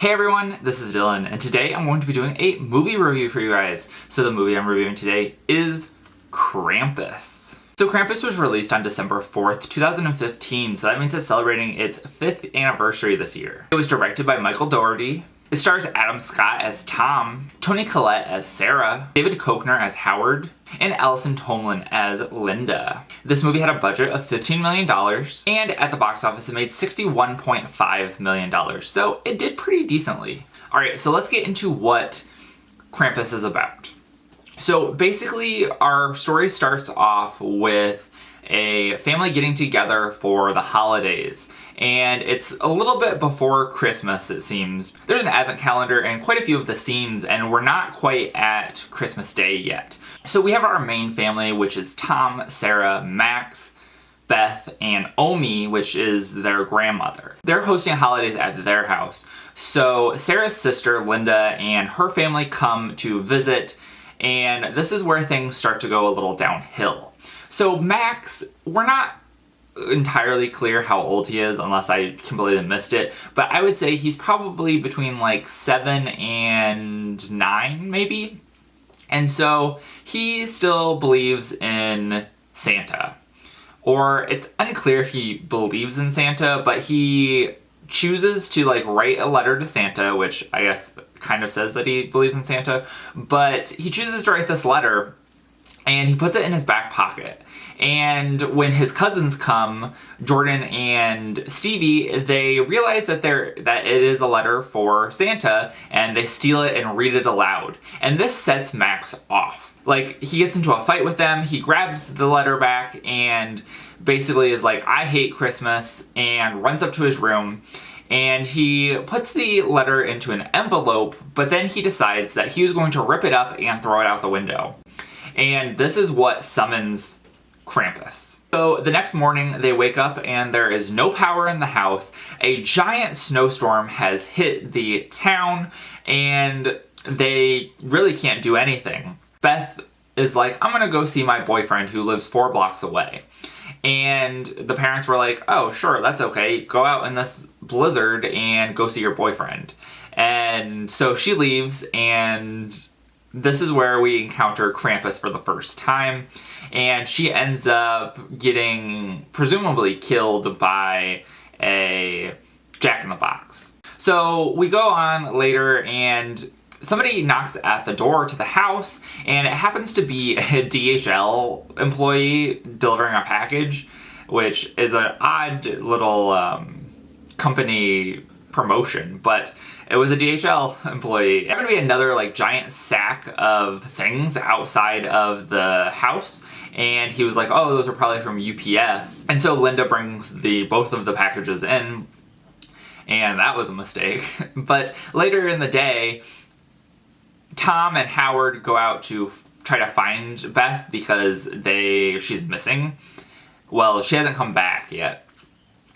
Hey everyone, this is Dylan, and today I'm going to be doing a movie review for you guys. So the movie I'm reviewing today is Krampus. So Krampus was released on December 4th, 2015, so that means it's celebrating its 5th anniversary this year. It was directed by Michael Dougherty. It stars Adam Scott as Tom, Toni Collette as Sarah, David Koechner as Howard, and Allison Tomlin as Linda. This movie had a budget of $15 million, and at the box office it made $61.5 million, so it did pretty decently. Alright, so let's get into what Krampus is about. So basically, our story starts off with a family getting together for the holidays. And it's a little bit before Christmas, it seems. There's an advent calendar and quite a few of the scenes, and we're not quite at Christmas Day yet. So we have our main family, which is Tom, Sarah, Max, Beth, and Omi, which is their grandmother. They're hosting holidays at their house. So Sarah's sister, Linda, and her family come to visit, and this is where things start to go a little downhill. So Max, we're not entirely clear how old he is unless I completely missed it, but I would say he's probably between like 7 and 9 maybe. And so he still believes in Santa. Or it's unclear if he believes in Santa, but he chooses to like write a letter to Santa, which I guess kind of says that he believes in Santa, but he chooses to write this letter and he puts it in his back pocket. And when his cousins come, Jordan and Stevie, they realize that it is a letter for Santa, and they steal it and read it aloud. And this sets Max off. Like, he gets into a fight with them, he grabs the letter back, and basically is like, I hate Christmas, and runs up to his room. And he puts the letter into an envelope, but then he decides that he was going to rip it up and throw it out the window. And this is what summons Krampus. So the next morning they wake up and there is no power in the house. A giant snowstorm has hit the town and they really can't do anything. Beth is like, I'm gonna go see my boyfriend who lives 4 blocks away. And the parents were like, oh sure, that's okay. Go out in this blizzard and go see your boyfriend. And so she leaves, and this is where we encounter Krampus for the first time, and she ends up getting presumably killed by a Jack-in-the-Box. So we go on later and somebody knocks at the door to the house, and it happens to be a DHL employee delivering a package, which is an odd little company promotion, but it was a DHL employee. There happened to be another like giant sack of things outside of the house, and he was like, oh, those are probably from UPS. And so Linda brings both of the packages in, and that was a mistake. But later in the day, Tom and Howard go out to try to find Beth because she's missing. Well, she hasn't come back yet.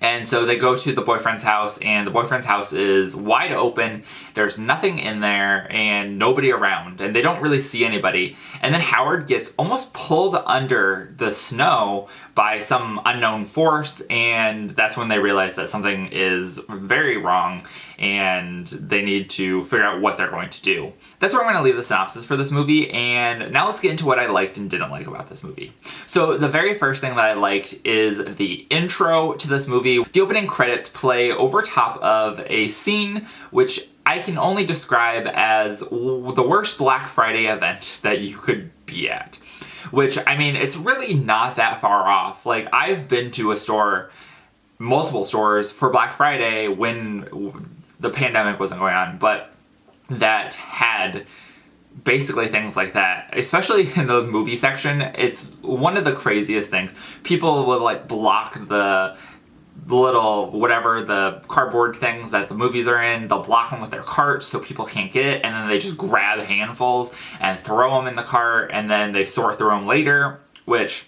And so they go to the boyfriend's house, and the boyfriend's house is wide open. There's nothing in there and nobody around, and they don't really see anybody. And then Howard gets almost pulled under the snow by some unknown force, and that's when they realize that something is very wrong and they need to figure out what they're going to do. That's where I'm going to leave the synopsis for this movie, and now let's get into what I liked and didn't like about this movie. So the very first thing that I liked is the intro to this movie. The opening credits play over top of a scene which I can only describe as the worst Black Friday event that you could be at. Which, I mean, it's really not that far off. Like, I've been to a store, multiple stores, for Black Friday when the pandemic wasn't going on, but that had basically things like that, especially in the movie section. It's one of the craziest things. People will like block the little whatever, the cardboard things that the movies are in, they'll block them with their carts so people can't get it, and then they just grab handfuls and throw them in the cart, and then they sort through them later, which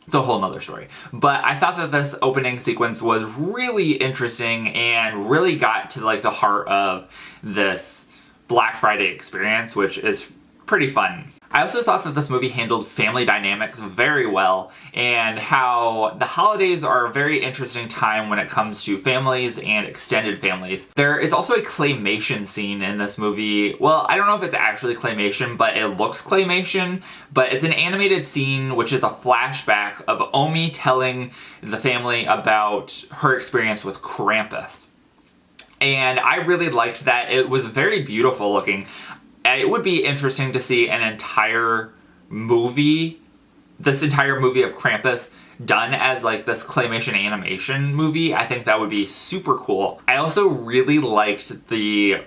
it's a whole nother story. But I thought that this opening sequence was really interesting and really got to like the heart of this Black Friday experience, which is pretty fun. I also thought that this movie handled family dynamics very well, and how the holidays are a very interesting time when it comes to families and extended families. There is also a claymation scene in this movie. Well, I don't know if it's actually claymation, but it looks claymation, but it's an animated scene which is a flashback of Omi telling the family about her experience with Krampus. And I really liked that. It was very beautiful looking. It would be interesting to see an entire movie, this entire movie of Krampus done as like this claymation animation movie. I think that would be super cool. I also really liked the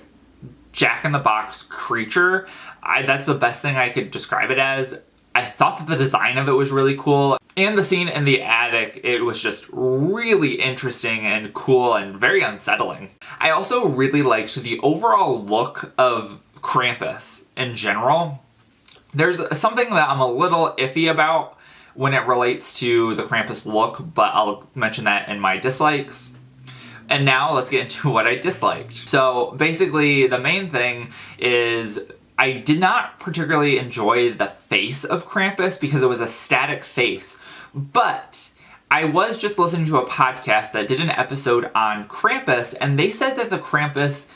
Jack-in-the-Box creature. That's the best thing I could describe it as. I thought that the design of it was really cool. And the scene in the attic, it was just really interesting and cool and very unsettling. I also really liked the overall look of Krampus in general. There's something that I'm a little iffy about when it relates to the Krampus look, but I'll mention that in my dislikes. And now let's get into what I disliked. So basically the main thing is I did not particularly enjoy the face of Krampus because it was a static face. But I was just listening to a podcast that did an episode on Krampus, and they said that the Krampus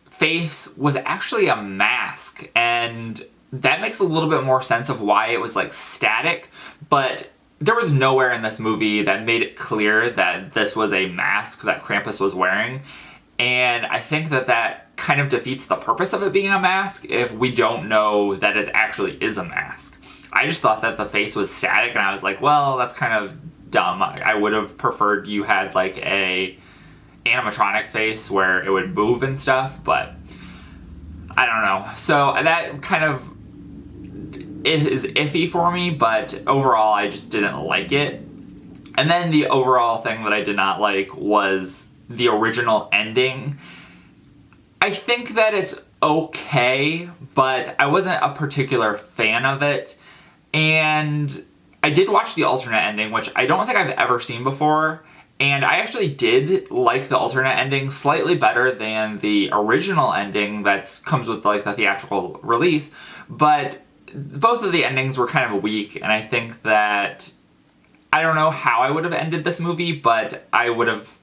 face was actually a mask, and that makes a little bit more sense of why it was like static, but there was nowhere in this movie that made it clear that this was a mask that Krampus was wearing, and I think that that kind of defeats the purpose of it being a mask if we don't know that it actually is a mask. I just thought that the face was static, and I was like, well, that's kind of dumb. I would have preferred you had like a animatronic face where it would move and stuff, but I don't know. So that kind of is iffy for me, but overall I just didn't like it. And then the overall thing that I did not like was the original ending. I think that it's okay, but I wasn't a particular fan of it. And I did watch the alternate ending, which I don't think I've ever seen before. And I actually did like the alternate ending slightly better than the original ending that comes with like the theatrical release. But both of the endings were kind of weak, and I think that I don't know how I would have ended this movie, but I would have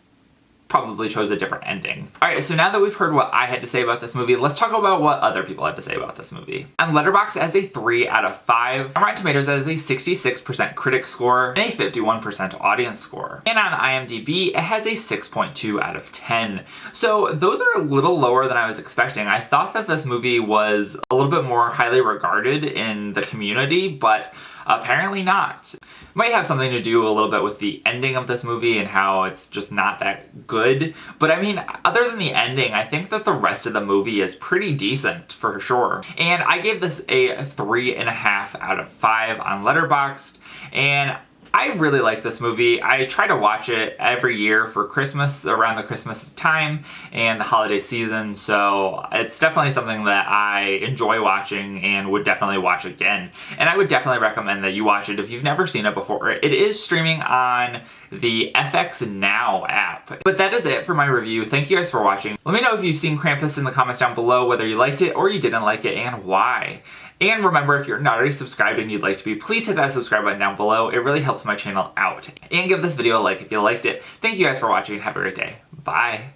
probably chose a different ending. Alright, so now that we've heard what I had to say about this movie, let's talk about what other people had to say about this movie. On Letterboxd as a 3 out of 5, on Rotten Tomatoes as a 66% critic score, and a 51% audience score. And on IMDb, it has a 6.2 out of 10. So those are a little lower than I was expecting. I thought that this movie was a little bit more highly regarded in the community, but apparently not. It might have something to do a little bit with the ending of this movie and how it's just not that good. But I mean, other than the ending, I think that the rest of the movie is pretty decent for sure. And I gave this a 3.5 out of 5 on Letterboxd. And I really like this movie. I try to watch it every year for Christmas, around the Christmas time and the holiday season, so it's definitely something that I enjoy watching and would definitely watch again. And I would definitely recommend that you watch it if you've never seen it before. It is streaming on the FX Now app. But that is it for my review. Thank you guys for watching. Let me know if you've seen Krampus in the comments down below, whether you liked it or you didn't like it, and why. And remember, if you're not already subscribed and you'd like to be, please hit that subscribe button down below. It really helps my channel out. And give this video a like if you liked it. Thank you guys for watching and have a great day. Bye.